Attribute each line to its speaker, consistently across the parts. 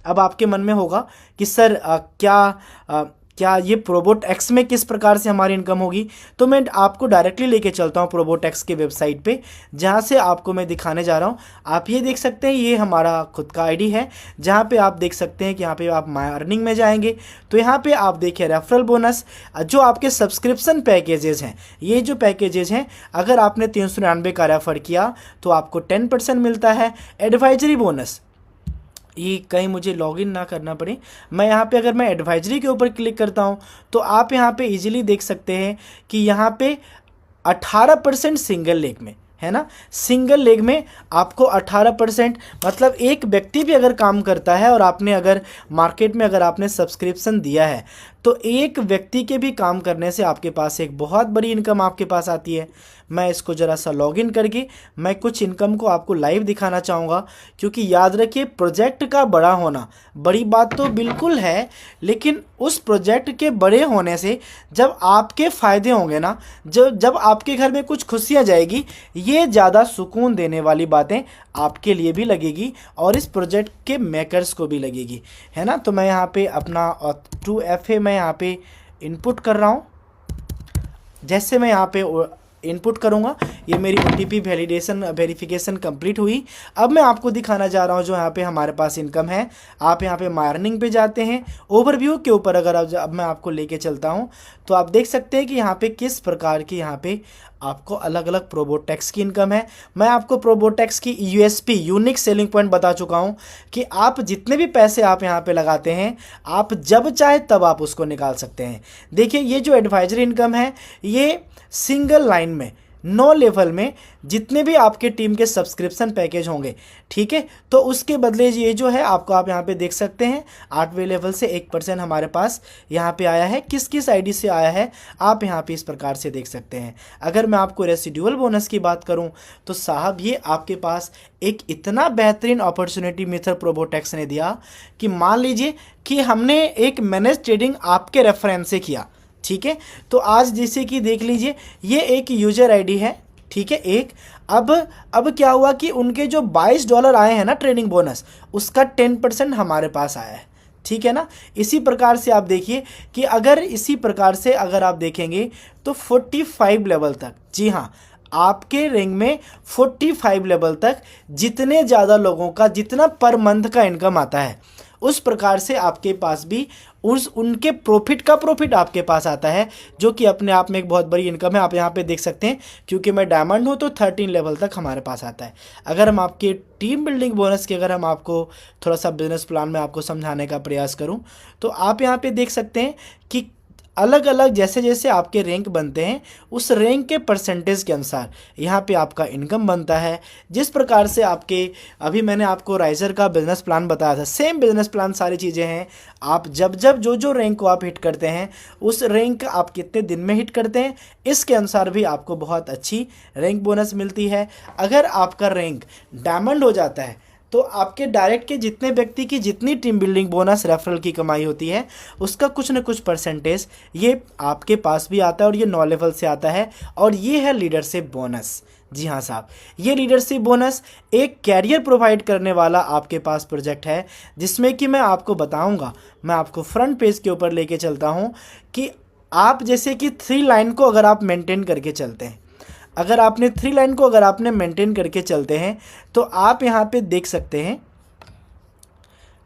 Speaker 1: अब आपके मन में होगा कि सर क्या ये प्रोबोटेक्स में किस प्रकार से हमारी इनकम होगी। तो मैं आपको डायरेक्टली लेके चलता हूँ प्रोबोटेक्स के वेबसाइट पे, जहाँ से आपको मैं दिखाने जा रहा हूँ। आप ये देख सकते हैं, ये हमारा खुद का आईडी है, जहाँ पे आप देख सकते हैं कि यहाँ पे आप माय अर्निंग में जाएंगे तो यहाँ पे आप देखिए रेफरल बोनस, जो आपके सब्सक्रिप्शन पैकेजेस हैं, ये जो पैकेजेस हैं, अगर आपने 399 का रेफर किया तो आपको 10% मिलता है। एडवाइजरी बोनस, ये कहीं मुझे लॉगिन ना करना पड़े, मैं यहाँ पे अगर मैं एडवाइजरी के ऊपर क्लिक करता हूँ तो आप यहाँ पे इजीली देख सकते हैं कि यहाँ पे 18% सिंगल लेग में है ना। सिंगल लेग में आपको 18%, मतलब एक व्यक्ति भी अगर काम करता है और आपने अगर मार्केट में अगर आपने सब्सक्रिप्शन दिया है तो एक व्यक्ति के भी काम करने से आपके पास एक बहुत बड़ी इनकम आपके पास आती है। मैं इसको ज़रा सा लॉगिन करके मैं कुछ इनकम को आपको लाइव दिखाना चाहूँगा, क्योंकि याद रखिए प्रोजेक्ट का बड़ा होना बड़ी बात तो बिल्कुल है, लेकिन उस प्रोजेक्ट के बड़े होने से जब आपके फ़ायदे होंगे ना, जब आपके घर में कुछ खुशियाँ जाएगी, ये ज़्यादा सुकून देने वाली बातें आपके लिए भी लगेगी और इस प्रोजेक्ट के मेकर्स को भी लगेगी, है ना। तो मैं यहाँ पे अपना 2FA मैं यहाँ पे इनपुट कर रहा हूँ। जैसे मैं यहाँ पे इनपुट करूँगा, ये मेरी OTP वेरिफिकेशन कंप्लीट हुई। अब मैं आपको दिखाना जा रहा हूँ जो यहाँ पे हमारे पास इनकम है। आप यहाँ पे माय अर्निंग पे जाते हैं, ओवरव्यू के ऊपर अगर अब मैं आपको लेके चलता हूँ तो आप देख सकते हैं कि यहाँ पे किस प्रकार की यहाँ पे आपको अलग अलग प्रोबोटेक्स की इनकम है। मैं आपको प्रोबोटेक्स की USP यूनिक सेलिंग पॉइंट बता चुका हूँ कि आप जितने भी पैसे आप यहाँ पे लगाते हैं, आप जब चाहे तब आप उसको निकाल सकते हैं। देखिए ये जो एडवाइजरी इनकम है, ये सिंगल लाइन में 9 लेवल में जितने भी आपके टीम के सब्सक्रिप्शन पैकेज होंगे, ठीक है, तो उसके बदले ये जो है आपको आप यहाँ पे देख सकते हैं 8वें लेवल से 1% हमारे पास यहाँ पे आया है। किस किस आईडी से आया है आप यहाँ पे इस प्रकार से देख सकते हैं। अगर मैं आपको रेसिडुअल बोनस की बात करूँ तो साहब ये आपके पास एक इतना बेहतरीन अपॉर्चुनिटी मिस्टर प्रोबोटेक्स ने दिया कि मान लीजिए कि हमने एक मैनेज ट्रेडिंग आपके रेफरेंस से किया, ठीक है। तो आज जैसे कि देख लीजिए ये एक यूजर आईडी है, ठीक है, एक। अब क्या हुआ कि उनके जो $22 आए हैं ना ट्रेडिंग बोनस, उसका 10% हमारे पास आया है, ठीक है ना। इसी प्रकार से आप देखिए कि अगर इसी प्रकार से अगर आप देखेंगे तो 45 लेवल तक, जी हाँ, आपके रैंक में 45 लेवल तक जितने ज़्यादा लोगों का जितना पर मंथ का इनकम आता है, उस प्रकार से आपके पास भी उनके प्रॉफिट का प्रॉफिट आपके पास आता है, जो कि अपने आप में एक बहुत बड़ी इनकम है। आप यहाँ पे देख सकते हैं, क्योंकि मैं डायमंड हूँ तो 13 लेवल तक हमारे पास आता है। अगर हम आपके टीम बिल्डिंग बोनस की अगर हम आपको थोड़ा सा बिजनेस प्लान में आपको समझाने का प्रयास करूँ तो आप यहाँ पे देख सकते हैं कि अलग अलग जैसे जैसे आपके रैंक बनते हैं, उस रैंक के परसेंटेज के अनुसार यहाँ पे आपका इनकम बनता है। जिस प्रकार से आपके अभी मैंने आपको राइजर का बिज़नेस प्लान बताया था, सेम बिज़नेस प्लान सारी चीज़ें हैं। आप जब जो रैंक को आप हिट करते हैं, उस रैंक आप कितने दिन में हिट करते हैं, इसके अनुसार भी आपको बहुत अच्छी रैंक बोनस मिलती है। अगर आपका रैंक डायमंड हो जाता है तो आपके डायरेक्ट के जितने व्यक्ति की जितनी टीम बिल्डिंग बोनस रेफरल की कमाई होती है, उसका कुछ न कुछ परसेंटेज ये आपके पास भी आता है और ये 9 लेवल से आता है। और ये है लीडरशिप बोनस। जी हाँ साहब, ये लीडरशिप बोनस एक कैरियर प्रोवाइड करने वाला आपके पास प्रोजेक्ट है, जिसमें कि मैं आपको बताऊंगा। मैं आपको फ्रंट पेज के ऊपर लेके चलता हूँ कि आप जैसे कि 3 लाइन को अगर आप मेंटेन करके चलते हैं, अगर आपने 3 लाइन को अगर आपने मेंटेन करके चलते हैं तो आप यहाँ पे देख सकते हैं,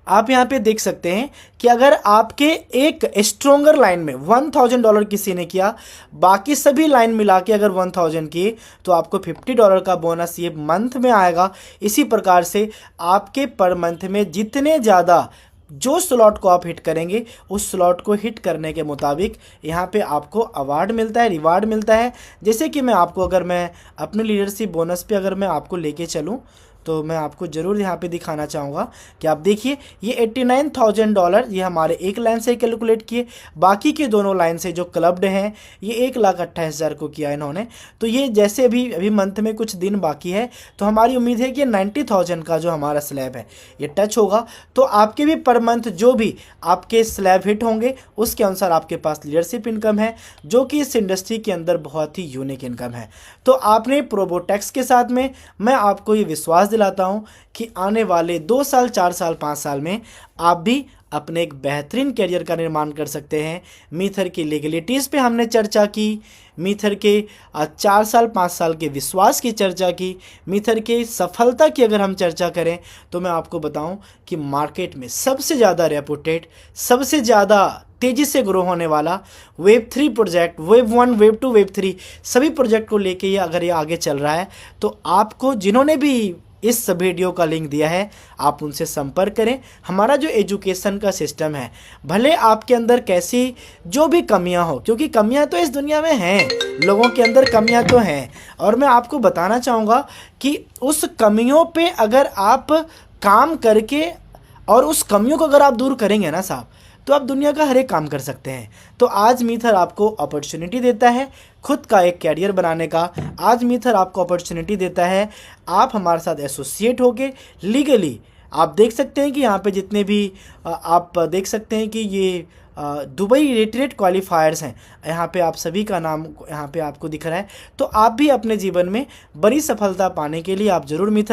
Speaker 1: आप यहाँ पे देख सकते हैं कि अगर आपके एक स्ट्रोंगर लाइन में $1000 किसी ने किया, बाकी सभी लाइन मिला के अगर 1000 किए तो आपको $50 का बोनस ये मंथ में आएगा। इसी प्रकार से आपके पर मंथ में जितने ज़्यादा जो स्लॉट को आप हिट करेंगे, उस स्लॉट को हिट करने के मुताबिक यहाँ पे आपको अवार्ड मिलता है, रिवार्ड मिलता है। जैसे कि मैं आपको अगर मैं अपने लीडरशिप बोनस पे अगर मैं आपको लेके चलूँ तो मैं आपको ज़रूर यहाँ पे दिखाना चाहूँगा कि आप देखिए ये $89,000 ये हमारे एक लाइन से कैलकुलेट किए, बाकी के दोनों लाइन से जो क्लब्ड हैं ये 1,28,000 को किया इन्होंने। तो ये जैसे अभी मंथ में कुछ दिन बाकी है, तो हमारी उम्मीद है कि 90,000 का जो हमारा स्लैब है ये टच होगा। तो आपके भी पर मंथ जो भी आपके स्लैब हिट होंगे, उसके अनुसार आपके पास लीडरशिप इनकम है, जो कि इस इंडस्ट्री के अंदर बहुत ही यूनिक इनकम है। तो आपने प्रोबोटेक्स के साथ में मैं आपको ये विश्वास दिलाता हूँ कि आने वाले 2 साल, 4 साल, 5 साल में आप भी अपने एक बेहतरीन करियर का निर्माण कर सकते हैं। मीथर की लीगलिटीज़ पे हमने चर्चा की, मीथर के 4 साल 5 साल के विश्वास की चर्चा की, मीथर के सफलता की अगर हम चर्चा करें तो मैं आपको बताऊं कि मार्केट में सबसे ज़्यादा रेपुटेड, सबसे ज़्यादा तेज़ी से ग्रो होने वाला web 3 project, web 1, web 2, web 3 सभी प्रोजेक्ट को लेके ये अगर ये आगे चल रहा है तो आपको, जिन्होंने भी इस वीडियो का लिंक दिया है, आप उनसे संपर्क करें। हमारा जो एजुकेशन का सिस्टम है, भले आपके अंदर कैसी जो भी कमियां हो, क्योंकि कमियां तो इस दुनिया में हैं, लोगों के अंदर कमियां तो हैं, और मैं आपको बताना चाहूँगा कि उस कमियों पे अगर आप काम करके और उस कमियों को अगर आप दूर करेंगे ना साहब, तो आप दुनिया का हर एक काम कर सकते हैं। तो आज मीथर आपको अपॉर्चुनिटी देता है खुद का एक कैरियर बनाने का। आज मीथर आपको अपॉर्चुनिटी देता है, आप हमारे साथ एसोसिएट होके लीगली, आप देख सकते हैं कि यहाँ पे जितने भी आप देख सकते हैं कि ये दुबई रेट क्वालिफायर्स हैं, यहाँ पे आप सभी का नाम यहाँ पे आपको दिख रहा है। तो आप भी अपने जीवन में बड़ी सफलता पाने के लिए आप ज़रूर मीथर